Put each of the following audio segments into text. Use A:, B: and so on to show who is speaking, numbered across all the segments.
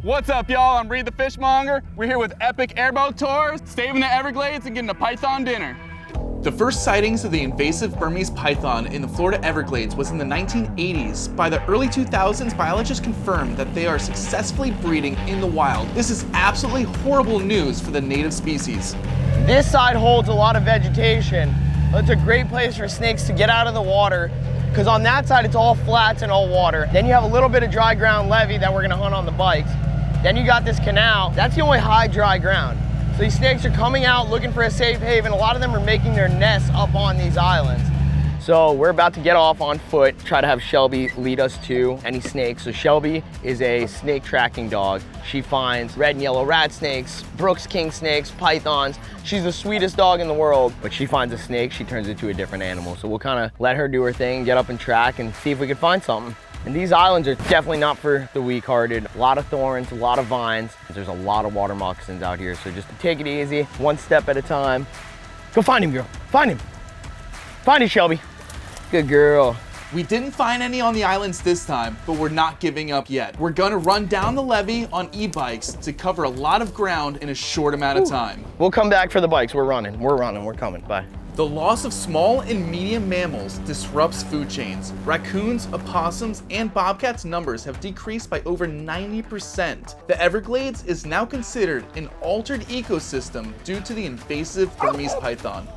A: What's up, y'all? I'm Reed the Fishmonger. We're here with epic airboat tours, staying in the Everglades and getting a python dinner.
B: The first sightings of the invasive Burmese python in the Florida Everglades was in the 1980s. By the early 2000s, biologists confirmed that they are successfully breeding in the wild. This is absolutely horrible news for the native species.
C: This side holds a lot of vegetation. It's a great place for snakes to get out of the water, because on that side it's all flats and all water. Then you have a little bit of dry ground levee that we're gonna hunt on the bikes. Then you got this canal. That's the only high dry ground. So these snakes are coming out looking for a safe haven. A lot of them are making their nests up on these islands. So we're about to get off on foot, try to have Shelby lead us to any snakes. So Shelby is a snake tracking dog. She finds red and yellow rat snakes, Brooks king snakes, pythons. She's the sweetest dog in the world, but she finds a snake, she turns it into a different animal. So we'll kind of let her do her thing, get up and track and see if we can find something. And these islands are definitely not for the weak-hearted. A lot of thorns, a lot of vines. There's a lot of water moccasins out here, so just take it easy, one step at a time. Go find him, girl, find him. Find him, Shelby. Good girl.
B: We didn't find any on the islands this time, but we're not giving up yet. We're gonna run down the levee on e-bikes to cover a lot of ground in a short amount of time.
C: We'll come back for the bikes. We're running, we're coming, bye.
B: The loss of small and medium mammals disrupts food chains. Raccoons, opossums, and bobcats' numbers have decreased by over 90%. The Everglades is now considered an altered ecosystem due to the invasive Burmese python.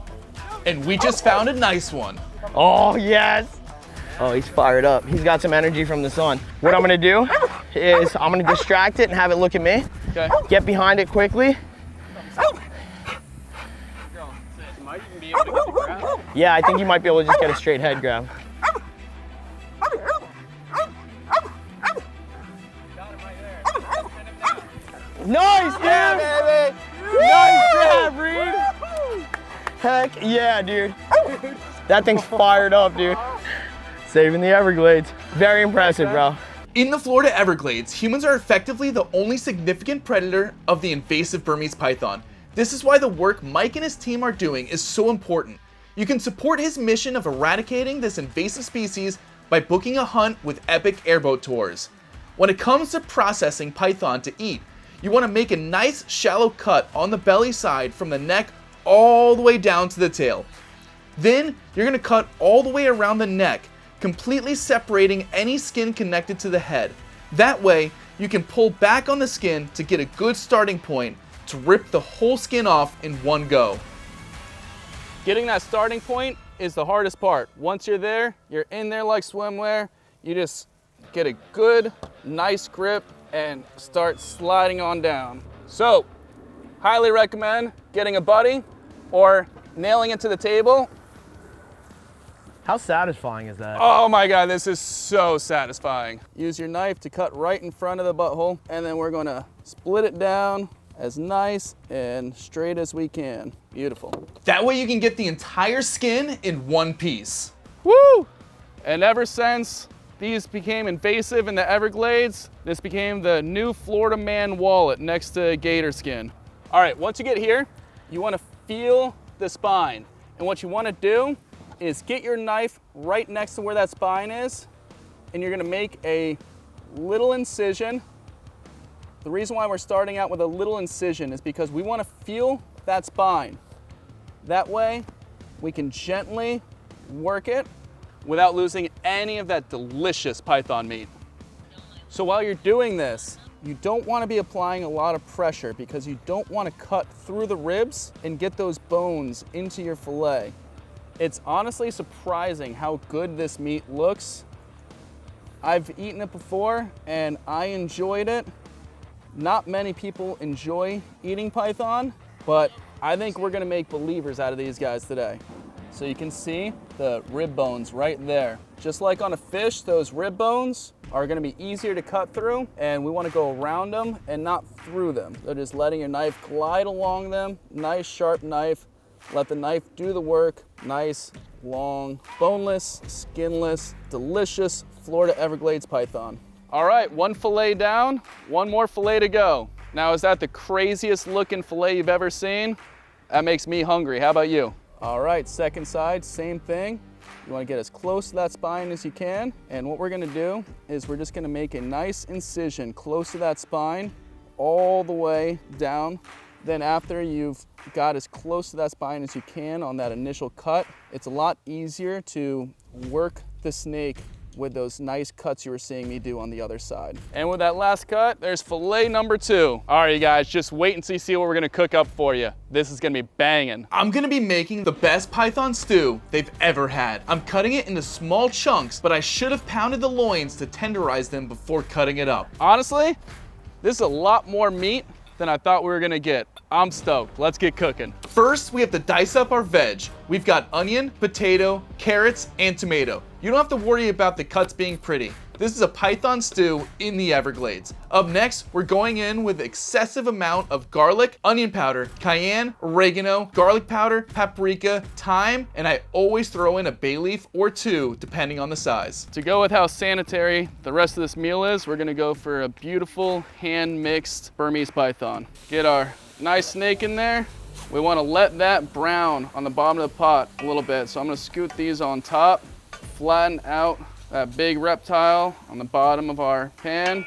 B: And we just found a nice one.
C: Oh, yes. Oh, he's fired up. He's got some energy from the sun. What I'm gonna do is I'm gonna distract it and have it look at me.
A: Okay.
C: Get behind it quickly. Yeah, I think you might be able to just get a straight head grab. Nice, dude! Yeah, baby. Nice grab, Reed! Heck yeah, dude. That thing's fired up, dude. Saving the Everglades. Very impressive, bro.
B: In the Florida Everglades, humans are effectively the only significant predator of the invasive Burmese python. This is why the work Mike and his team are doing is so important. You can support his mission of eradicating this invasive species by booking a hunt with epic airboat tours. When it comes to processing python to eat, you want to make a nice shallow cut on the belly side from the neck all the way down to the tail. Then you're going to cut all the way around the neck, completely separating any skin connected to the head. That way, you can pull back on the skin to get a good starting point to rip the whole skin off in one go.
A: Getting that starting point is the hardest part. Once you're there, you're in there like swimwear. You just get a good, nice grip and start sliding on down. So, highly recommend getting a buddy or nailing it to the table.
C: How satisfying is that?
A: Oh my God, this is so satisfying. Use your knife to cut right in front of the butthole, and then we're gonna split it down as nice and straight as we can. Beautiful.
B: That way you can get the entire skin in one piece.
A: Woo! And ever since these became invasive in the Everglades, this became the new Florida man wallet next to gator skin. All right, once you get here, you wanna feel the spine. And what you wanna do is get your knife right next to where that spine is, and you're gonna make a little incision. The reason why we're starting out with a little incision is because we want to feel that spine. That way, we can gently work it without losing any of that delicious python meat. So while you're doing this, you don't want to be applying a lot of pressure because you don't want to cut through the ribs and get those bones into your fillet. It's honestly surprising how good this meat looks. I've eaten it before and I enjoyed it. Not many people enjoy eating python, but I think we're gonna make believers out of these guys today. So you can see the rib bones right there. Just like on a fish, those rib bones are gonna be easier to cut through, and we wanna go around them and not through them. So just letting your knife glide along them, nice sharp knife. Let the knife do the work. Nice, long, boneless, skinless, delicious Florida Everglades python. All right, one fillet down, one more fillet to go. Now, is that the craziest looking fillet you've ever seen? That makes me hungry. How about you? All right, second side, same thing. You want to get as close to that spine as you can. And what we're going to do is we're just going to make a nice incision close to that spine all the way down. Then after you've got as close to that spine as you can on that initial cut, it's a lot easier to work the snake with those nice cuts you were seeing me do on the other side. And with that last cut, there's fillet number 2. All right, you guys, just wait until you see what we're gonna cook up for you. This is gonna be banging.
B: I'm gonna be making the best python stew they've ever had. I'm cutting it into small chunks, but I should have pounded the loins to tenderize them before cutting it up.
A: Honestly, this is a lot more meat than I thought we were gonna get. I'm stoked. Let's get cooking.
B: First, we have to dice up our veg. We've got onion, potato, carrots, and tomato. You don't have to worry about the cuts being pretty. This is a python stew in the Everglades. Up next, we're going in with excessive amount of garlic, onion powder, cayenne, oregano, garlic powder, paprika, thyme, and I always throw in a bay leaf or 2, depending on the size.
A: To go with how sanitary the rest of this meal is, we're gonna go for a beautiful hand-mixed Burmese python. Get our nice snake in there. We wanna let that brown on the bottom of the pot a little bit. So I'm gonna scoot these on top, flatten out that big reptile on the bottom of our pan,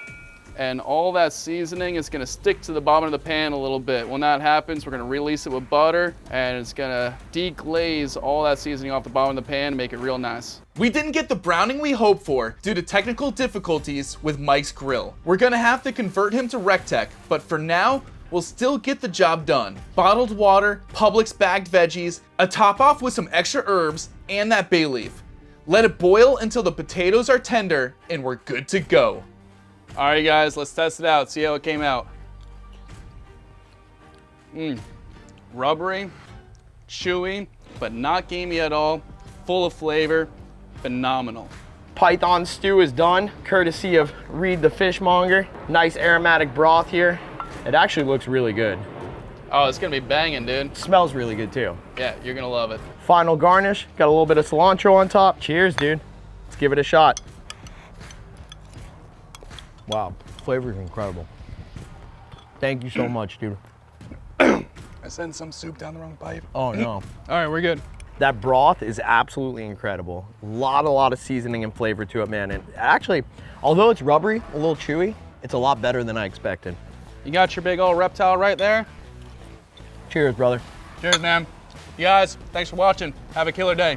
A: and all that seasoning is gonna stick to the bottom of the pan a little bit. When that happens, we're gonna release it with butter, and it's gonna deglaze all that seasoning off the bottom of the pan and make it real nice.
B: We didn't get the browning we hoped for due to technical difficulties with Mike's grill. We're gonna have to convert him to Rectech, but for now, we'll still get the job done. Bottled water, Publix bagged veggies, a top off with some extra herbs, and that bay leaf. Let it boil until the potatoes are tender, and we're good to go.
A: All right, guys, let's test it out, see how it came out. Rubbery, chewy, but not gamey at all, full of flavor, phenomenal.
C: Python stew is done, courtesy of Reed the Fishmonger. Nice aromatic broth here. It actually looks really good.
A: Oh, it's gonna be banging, dude.
C: Smells really good too.
A: Yeah, you're gonna love it.
C: Final garnish, got a little bit of cilantro on top. Cheers, dude. Let's give it a shot. Wow, flavor is incredible. Thank you so much, dude.
A: I sent some soup down the wrong pipe.
C: Oh no.
A: All right, we're good.
C: That broth is absolutely incredible. A lot of seasoning and flavor to it, man. And actually, although it's rubbery, a little chewy, it's a lot better than I expected.
A: You got your big old reptile right there.
C: Cheers, brother.
A: Cheers, man. You guys, thanks for watching. Have a killer day.